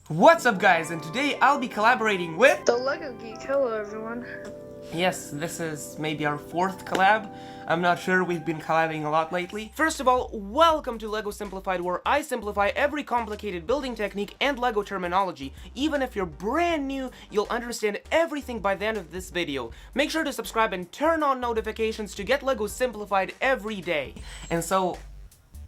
What's up guys, and today I'll be collaborating with... The LEGO Geek. Hello everyone. Yes, this is maybe our fourth collab. I'm not sure, we've been collabing a lot lately. First of all, welcome to LEGO Simplified, where I simplify every complicated building technique and LEGO terminology. Even if you're brand new, you'll understand everything by the end of this video. Make sure to subscribe and turn on notifications to get LEGO Simplified every day. And so,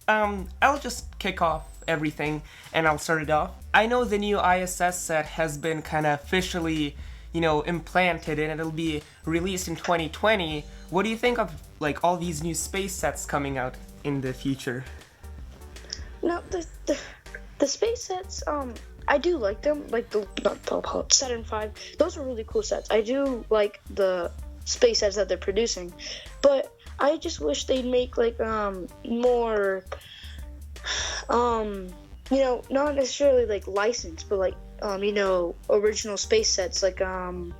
I'll just kick off everything and I'll start it off. I know the new ISS set has been kind of officially, implanted and it'll be released in 2020. What do you think of, like, all these new space sets coming out in the future? No, the space sets, I do like them. Like the set and 5. Those are really cool sets. I do like the space sets that they're producing, but I just wish they'd make like more, not necessarily like licensed, but like original space sets, like from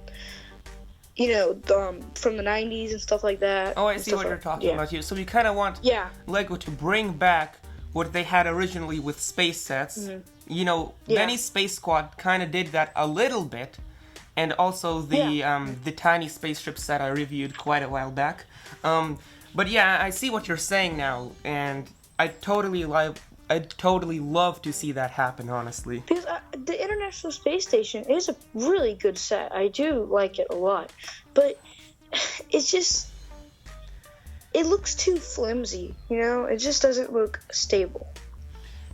the 90s and stuff like that. Oh, I see what you're talking about here. So you kind of want LEGO to bring back what they had originally with space sets. Mm-hmm. Benny Space Squad kind of did that a little bit, and also the tiny spaceship set I reviewed quite a while back. But yeah, I see what you're saying now, and I'd totally love to see that happen, honestly. Because the International Space Station is a really good set. I do like it a lot. But it's just... it looks too flimsy, It just doesn't look stable.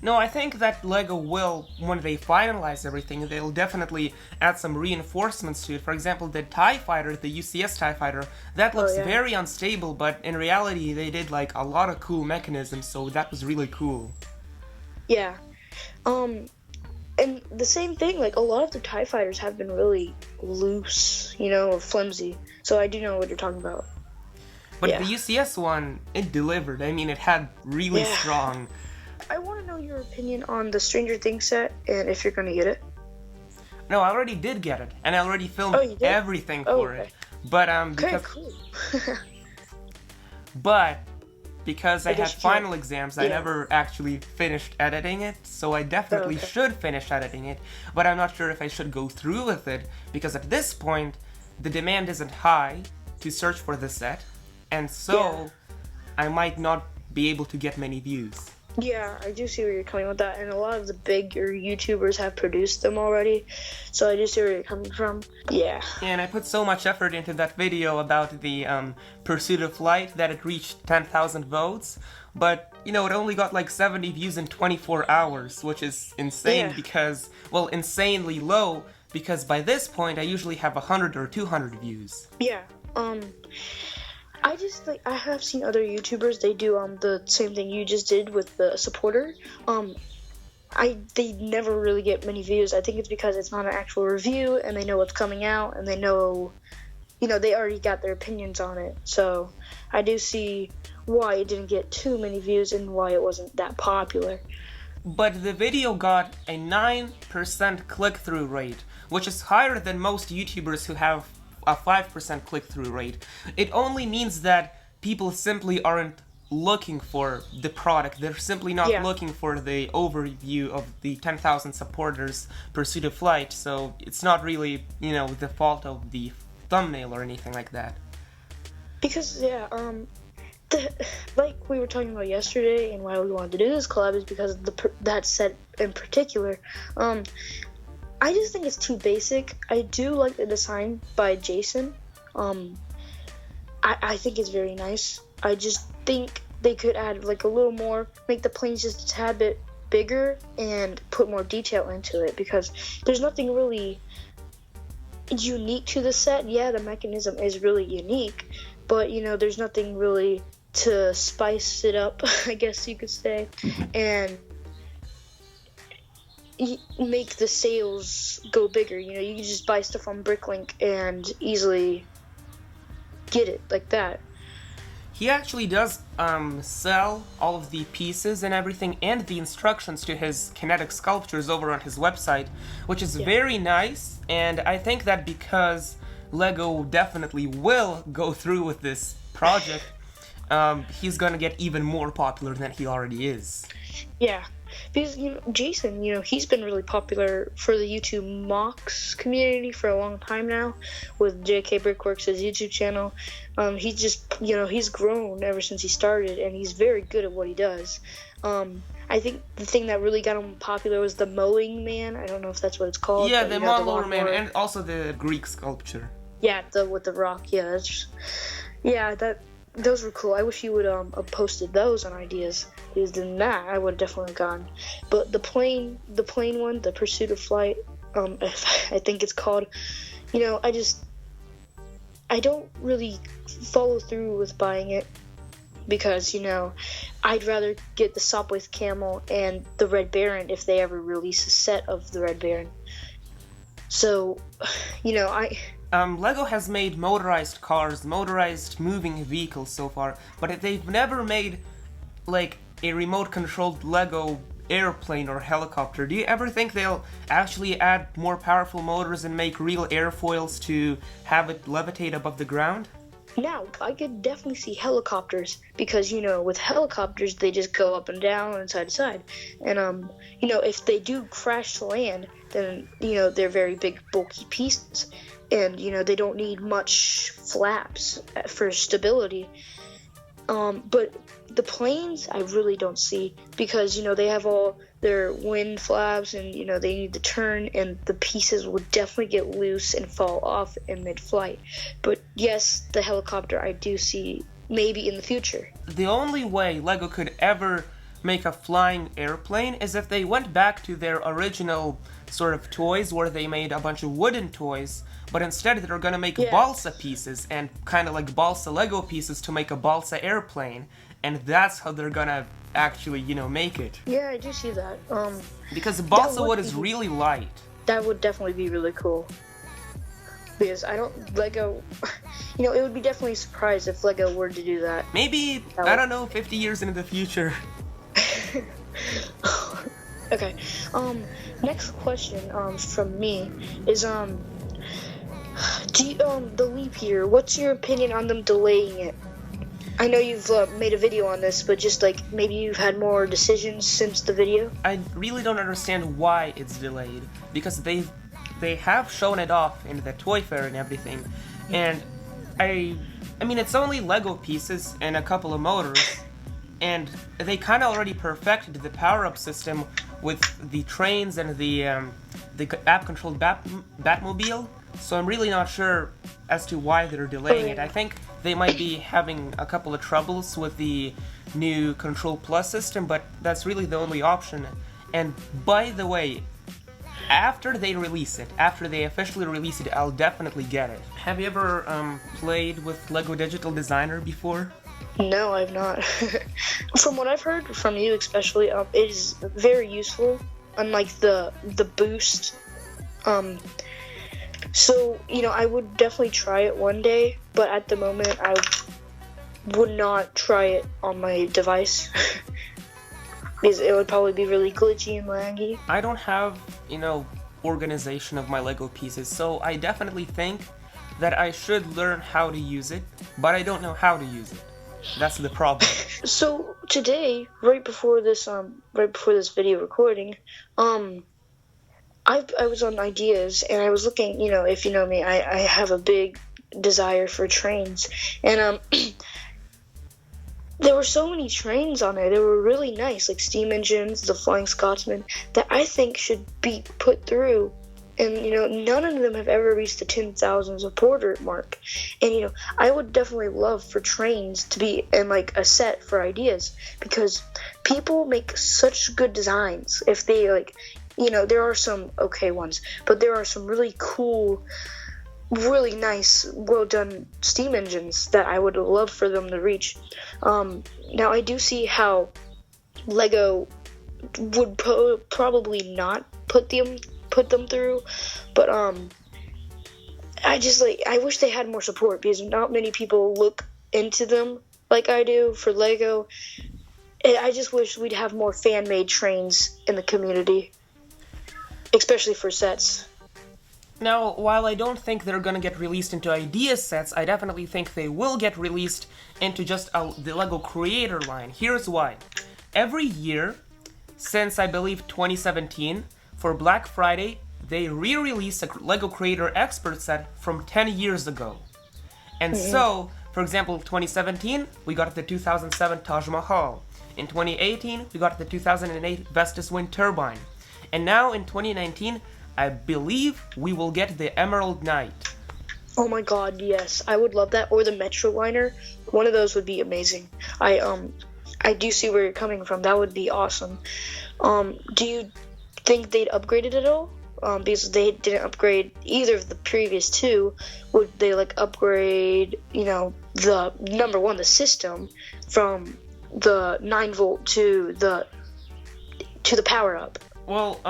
No, I think that LEGO will, when they finalize everything, they'll definitely add some reinforcements to it. For example, the TIE Fighter, the UCS TIE Fighter, that looks very unstable, but in reality they did like a lot of cool mechanisms, so that was really cool. Yeah. And the same thing, like a lot of the TIE Fighters have been really loose, or flimsy. So I do know what you're talking about. But the UCS one, it delivered. I mean, it had really strong... I want to know your opinion on the Stranger Things set, and if you're going to get it. No, I already did get it, and I already filmed everything for it. But, cool. But, because I had final exams, I never actually finished editing it, so I definitely should finish editing it, but I'm not sure if I should go through with it, because at this point, the demand isn't high to search for the set, and so I might not be able to get many views. Yeah, I do see where you're coming with that, and a lot of the bigger YouTubers have produced them already, so I do see where you're coming from. Yeah. And I put so much effort into that video about the Pursuit of Light that it reached 10,000 votes, but, it only got like 70 views in 24 hours, which is insane because, well, insanely low, because by this point I usually have 100 or 200 views. Yeah, I have seen other YouTubers, they do the same thing you just did with the supporter. They never really get many views. I think it's because it's not an actual review and they know what's coming out and they know, they already got their opinions on it. So I do see why it didn't get too many views and why it wasn't that popular. But the video got a 9% click-through rate, which is higher than most YouTubers who have a 5% click-through rate. It only means that people simply aren't looking for the product. They're simply not looking for the overview of the 10,000 supporters Pursuit of Flight, so it's not really, the fault of the thumbnail or anything like that. Because, like we were talking about yesterday and why we wanted to do this collab is because of that set in particular. I just think it's too basic. I do like the design by Jason. I think it's very nice. I just think they could add like a little more, make the planes just a tad bit bigger and put more detail into it, because there's nothing really unique to the set. Yeah, the mechanism is really unique, but there's nothing really to spice it up, I guess you could say, and make the sails go bigger. You can just buy stuff on Bricklink and easily get it like that. He actually does sell all of the pieces and everything and the instructions to his kinetic sculptures over on his website, which is very nice, and I think that because LEGO definitely will go through with this project, he's gonna get even more popular than he already is. Yeah. because Jason, he's been really popular for the YouTube mocks community for a long time now, with JK Brickworks' YouTube channel. He just he's grown ever since he started, and he's very good at what he does. I think the thing that really got him popular was the mowing man. I don't know if that's what it's called. Yeah, but, the lawnmower man, and also the Greek sculpture. Yeah, with the rock. Yeah, those were cool. I wish he would have posted those on ideas. Because then that I would have definitely gone. But the plane one, the Pursuit of Flight, I think it's called. I don't really follow through with buying it because I'd rather get the Sopwith Camel and the Red Baron if they ever release a set of the Red Baron. So, LEGO has made motorized cars, motorized moving vehicles so far, but they've never made, like, a remote-controlled LEGO airplane or helicopter. Do you ever think they'll actually add more powerful motors and make real airfoils to have it levitate above the ground? Now, I could definitely see helicopters because, with helicopters, they just go up and down and side to side. And, if they do crash to land, then, they're very big, bulky pieces. And, they don't need much flaps for stability. But the planes, I really don't see because, they have all their wind flaps and, they need to turn and the pieces would definitely get loose and fall off in mid-flight. But yes, the helicopter I do see maybe in the future. The only way LEGO could ever make a flying airplane is if they went back to their original sort of toys where they made a bunch of wooden toys, but instead they're gonna make balsa pieces and kind of like balsa Lego pieces to make a balsa airplane, and that's how they're gonna actually, make it. Yeah, I do see that. Because balsa wood is really light. That would definitely be really cool. Because LEGO, it would be definitely a surprise if LEGO were to do that. Maybe, I don't know, 50 years into the future. Okay. Next question from me is the leap year. What's your opinion on them delaying it? I know you've made a video on this, but just maybe you've had more decisions since the video. I really don't understand why it's delayed because they have shown it off in the toy fair and everything, and I mean it's only Lego pieces and a couple of motors. And they kind of already perfected the power-up system with the trains and the app-controlled Batmobile, so I'm really not sure as to why they're delaying it. I think they might be having a couple of troubles with the new Control Plus system, but that's really the only option. And by the way, after they officially release it, I'll definitely get it. Have you ever played with LEGO Digital Designer before? No, I've not. From what I've heard from you especially, it is very useful, unlike the boost. So, I would definitely try it one day, but at the moment I would not try it on my device. Because it would probably be really glitchy and laggy. I don't have, organization of my Lego pieces, so I definitely think that I should learn how to use it, but I don't know how to use it. That's the problem. So today, right before this video recording, I was on ideas and I was looking. If you know me, I have a big desire for trains, and there were so many trains on there. They were really nice, like steam engines, the Flying Scotsman, that I think should be put through. And, none of them have ever reached the 10,000 supporter mark. And, I would definitely love for trains to be in, a set for ideas. Because people make such good designs. If they, there are some okay ones. But there are some really cool, really nice, well-done steam engines that I would love for them to reach. Now, I do see how LEGO would probably not put them through, but I wish they had more support because not many people look into them like I do for LEGO. I just wish we'd have more fan-made trains in the community, especially for sets. Now, while I don't think they're gonna get released into idea sets, I definitely think they will get released into just the LEGO Creator line. Here's why. Every year, since I believe 2017, for Black Friday, they re-released a LEGO Creator Expert set from 10 years ago. And so, for example, 2017, we got the 2007 Taj Mahal. In 2018, we got the 2008 Vestas Wind Turbine. And now in 2019, I believe we will get the Emerald Knight. Oh my god, yes. I would love that. Or the Metroliner. One of those would be amazing. I do see where you're coming from. That would be awesome. Do you think they'd upgrade it at all? Because they didn't upgrade either of the previous two. Would they like upgrade, the number one, the system from the 9-volt to the power up? Well,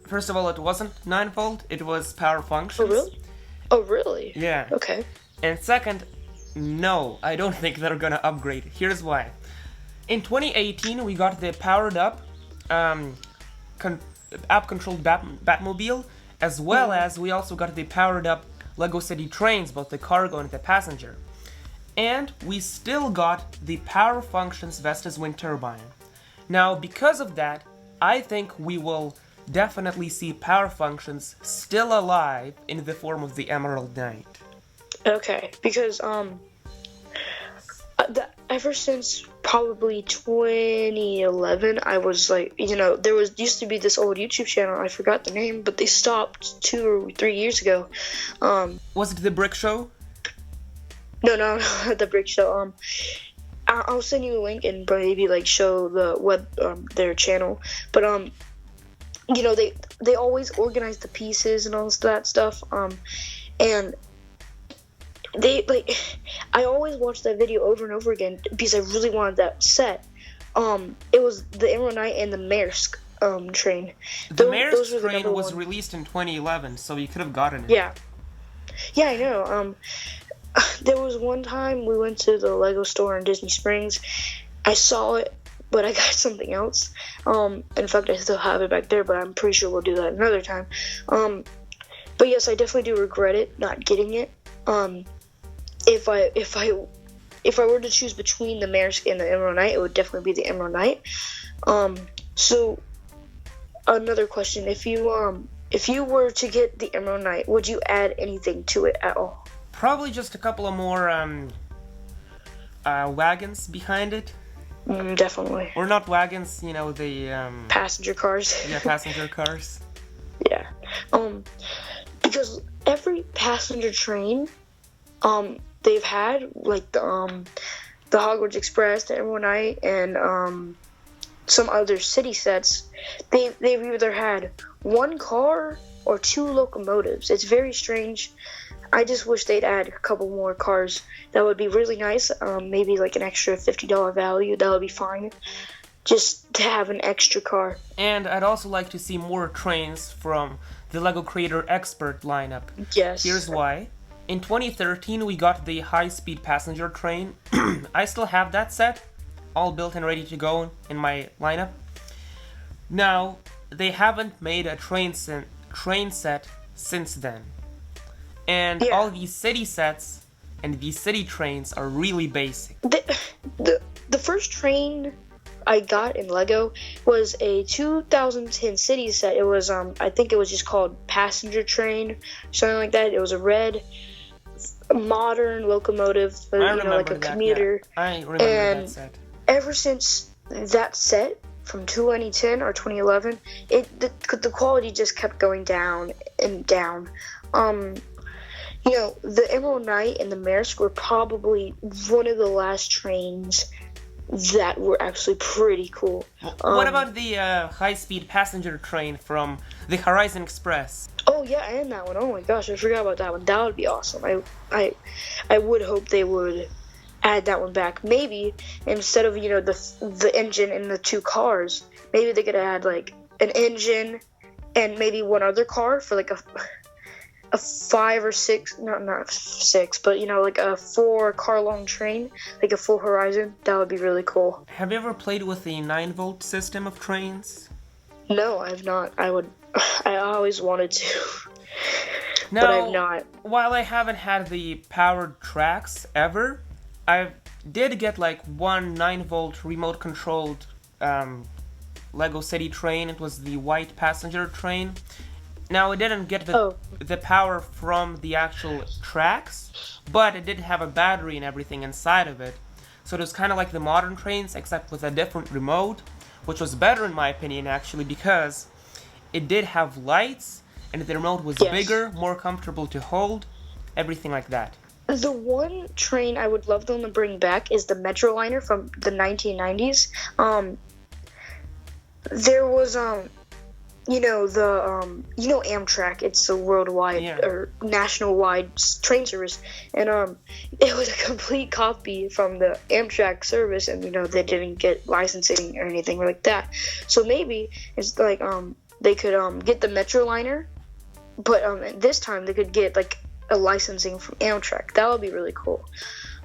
first of all, it wasn't 9-volt, it was power functions. Oh, really? Oh, really? Yeah. Okay. And second, no, I don't think they're gonna upgrade. Here's why. In 2018, we got the powered up, app-controlled Batmobile, as well as we also got the powered up LEGO City Trains, both the cargo and the passenger. And we still got the power functions Vestas Wind Turbine. Now, because of that, I think we will definitely see power functions still alive in the form of the Emerald Knight. Okay, because ever since probably 2011, I was like, there used to be this old YouTube channel. I forgot the name, but they stopped 2 or 3 years ago. Was it the Brick Show? No, the Brick Show. I'll send you a link and maybe like show the web their channel. But they always organize the pieces and all that stuff. And they I always watched that video over and over again because I really wanted that set. It was the Emerald Knight and the Maersk train. The Maersk train was released in 2011, so you could have gotten it. Yeah, I know. There was one time we went to the LEGO store in Disney Springs. I saw it, but I got something else. In fact, I still have it back there, but I'm pretty sure we'll do that another time. But yes, I definitely do regret it not getting it. If I were to choose between the Maersk and the Emerald Knight, it would definitely be the Emerald Knight. So another question: if you were to get the Emerald Knight, would you add anything to it at all? Probably just a couple of more wagons behind it. Definitely. Or not wagons, the passenger cars. Yeah, passenger cars. Yeah. Because every passenger train they've had, like the Hogwarts Express, the Emerald Knight, and some other city sets, they've either had one car or 2 locomotives. It's very strange. I just wish they'd add a couple more cars. That would be really nice. Maybe like an extra $50 value. That would be fine. Just to have an extra car. And I'd also like to see more trains from the LEGO Creator Expert lineup. Yes. Here's why. In 2013, we got the high-speed passenger train. I still have that set, all built and ready to go in my lineup. Now, they haven't made a train set since then. And all these city sets and these city trains are really basic. The first train I got in LEGO was a 2010 city set. It was I think it was just called Passenger Train, something like that. It was a red modern locomotive, like a commuter. Yeah. I remember that set. Ever since that set from 2010 or 2011, the quality just kept going down and down. The Emerald Knight and the Maersk were probably one of the last trains that were actually pretty cool. What about the high-speed passenger train from the Horizon Express? Oh yeah, and that one. Oh my gosh, I forgot about that one. That would be awesome. I would hope they would add that one back. Maybe instead of the engine and the 2 cars, maybe they could add like an engine and maybe one other car for like a 5 or 6, not 6, but like a 4 car long train, like a full Horizon. That would be really cool. Have you ever played with the 9-volt system of trains? No, I've not. I always wanted to, now, but I've not. While I haven't had the powered tracks ever, I did get like one 9-volt remote controlled LEGO City train. It was the white passenger train. Now, it didn't get the power from the actual tracks, but it did have a battery and everything inside of it. So it was kind of like the modern trains, except with a different remote, which was better in my opinion, actually, because it did have lights, and the remote was bigger, more comfortable to hold, everything like that. The one train I would love them to bring back is the Metroliner from the 1990s. There was Amtrak. It's a worldwide or national-wide train service, and it was a complete copy from the Amtrak service, and they didn't get licensing or anything like that. So maybe it's like they could get the Metroliner, but this time they could get like a licensing from Amtrak. That would be really cool.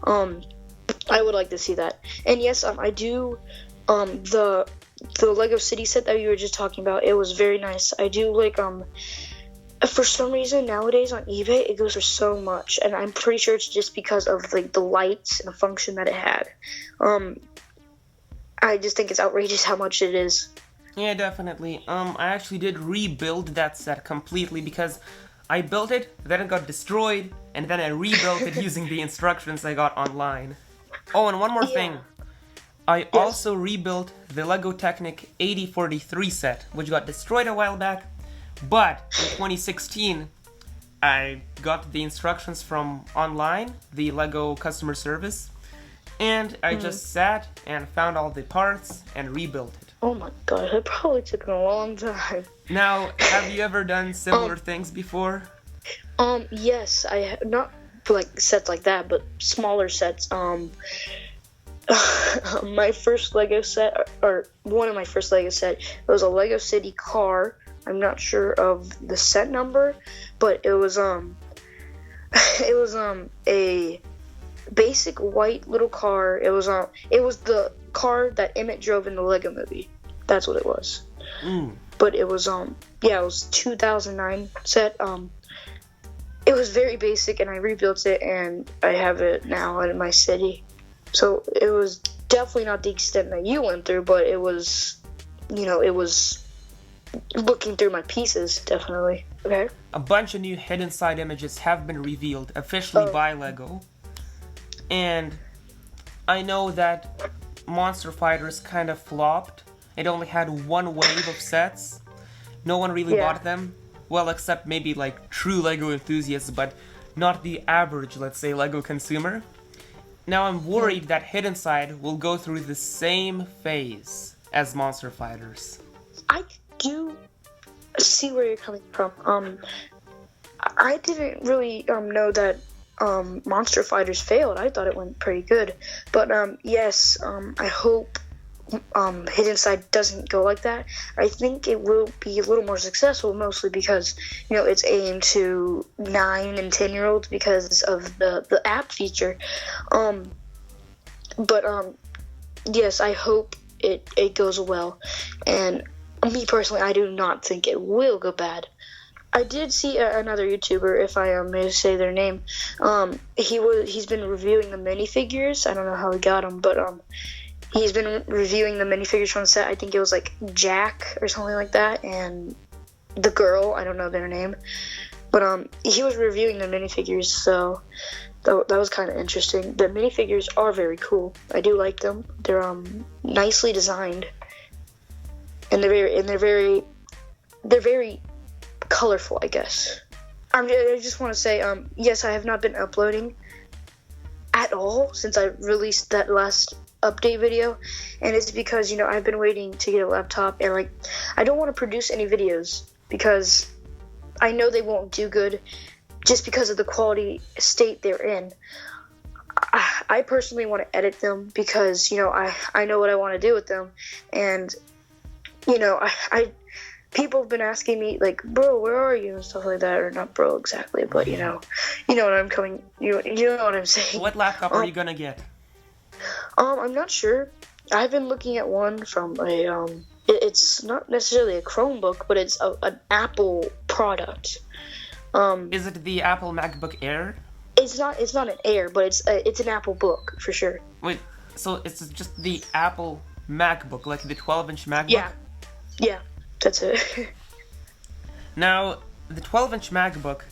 I would like to see that. And yes, I do the Lego City set that you were just talking about. It was very nice. I do like for some reason nowadays on eBay it goes for so much, and I'm pretty sure it's just because of like the lights and the function that it had. I just think it's outrageous how much it is. Yeah, definitely. I actually did rebuild that set completely because I built it, then it got destroyed, and then I rebuilt it using the instructions I got online. Oh, and one more thing. I also rebuilt the LEGO Technic 8043 set, which got destroyed a while back, but in 2016, I got the instructions from online, the LEGO customer service, and I just sat and found all the parts and rebuilt it. Oh my god, it probably took a long time. Now, have you ever done similar things before? Yes, I have, not like sets like that, but smaller sets. My first Lego set, or one of my first Lego set, it was a Lego City car. I'm not sure of the set number, but it was a basic white little car. It was the car that Emmett drove in the Lego movie. That's what it was. But it was it was 2009 set. It was very basic, and I rebuilt it, and I have it now in my city. So it was definitely not the extent that you went through, but it was, it was looking through my pieces, definitely. Okay. A bunch of new hidden side images have been revealed officially by LEGO. And I know that Monster Fighters kind of flopped. It only had one wave of sets. No one really bought them. Well, except maybe like true LEGO enthusiasts, but not the average, let's say, LEGO consumer. Now I'm worried that Hidden Side will go through the same phase as Monster Fighters. I do see where you're coming from. I didn't really know that Monster Fighters failed. I thought it went pretty good. But yes, I hope Hidden Side doesn't go like that. I think it will be a little more successful, mostly because it's aimed to 9 and 10-year-olds because of the app feature. But yes, I hope it goes well. And me personally, I do not think it will go bad. I did see another YouTuber, if I may say their name. He's been reviewing the minifigures. I don't know how he got them, but he's been reviewing the minifigures from the set. I think it was like Jack or something like that, and the girl, I don't know their name. But he was reviewing the minifigures, so that was kind of interesting. The minifigures are very cool. I do like them. They're nicely designed, and they're very colorful, I guess. I just want to say, yes, I have not been uploading at all since I released that last update video, and it's because I've been waiting to get a laptop, and I don't want to produce any videos because I know they won't do good just because of the quality state they're in. I personally want to edit them because I know what I want to do with them, and people have been asking me bro, where are you, and stuff like that, or not bro exactly, but you know what I'm coming, you know what I'm saying. What laptop are you gonna get? I'm not sure. I've been looking at one from it's not necessarily a Chromebook, but it's an Apple product. Is it the Apple MacBook Air? It's not an Air, but it's an Apple book for sure. Wait, so it's just the Apple MacBook, like the 12-inch MacBook? Yeah, that's it. Now, the 12-inch MacBook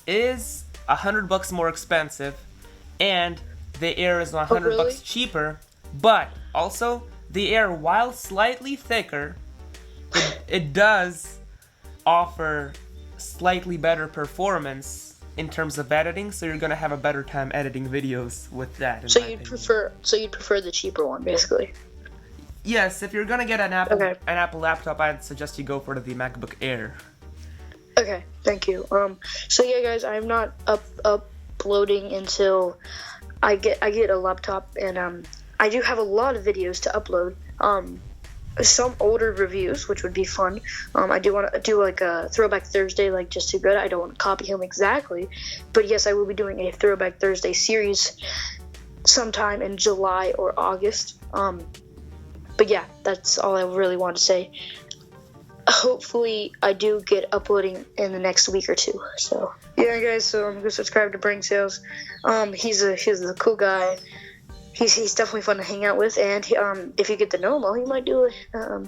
is $100 more expensive, and the Air is $100 really? cheaper. But also, the Air, while slightly thicker, it does offer slightly better performance in terms of editing. So you're gonna have a better time editing videos with that. So you'd prefer the cheaper one, basically. Yes, if you're gonna get an Apple laptop, I'd suggest you go for the MacBook Air. Okay, thank you. So yeah, guys, I'm not uploading until I get a laptop, and I do have a lot of videos to upload. Some older reviews, which would be fun. I do want to do like a Throwback Thursday, like Just Too Good. I don't want to copy him exactly, but yes, I will be doing a Throwback Thursday series sometime in July or August. But yeah, that's all I really want to say. Hopefully I do get uploading in the next week or two. So yeah, guys, so go subscribe to Brain Sales. He's a cool guy. He's definitely fun to hang out with, and if you get to know him well, he might do a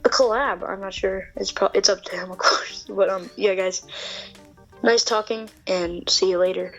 collab. I'm not sure. It's up to him, of course. But yeah, guys, nice talking, and see you later.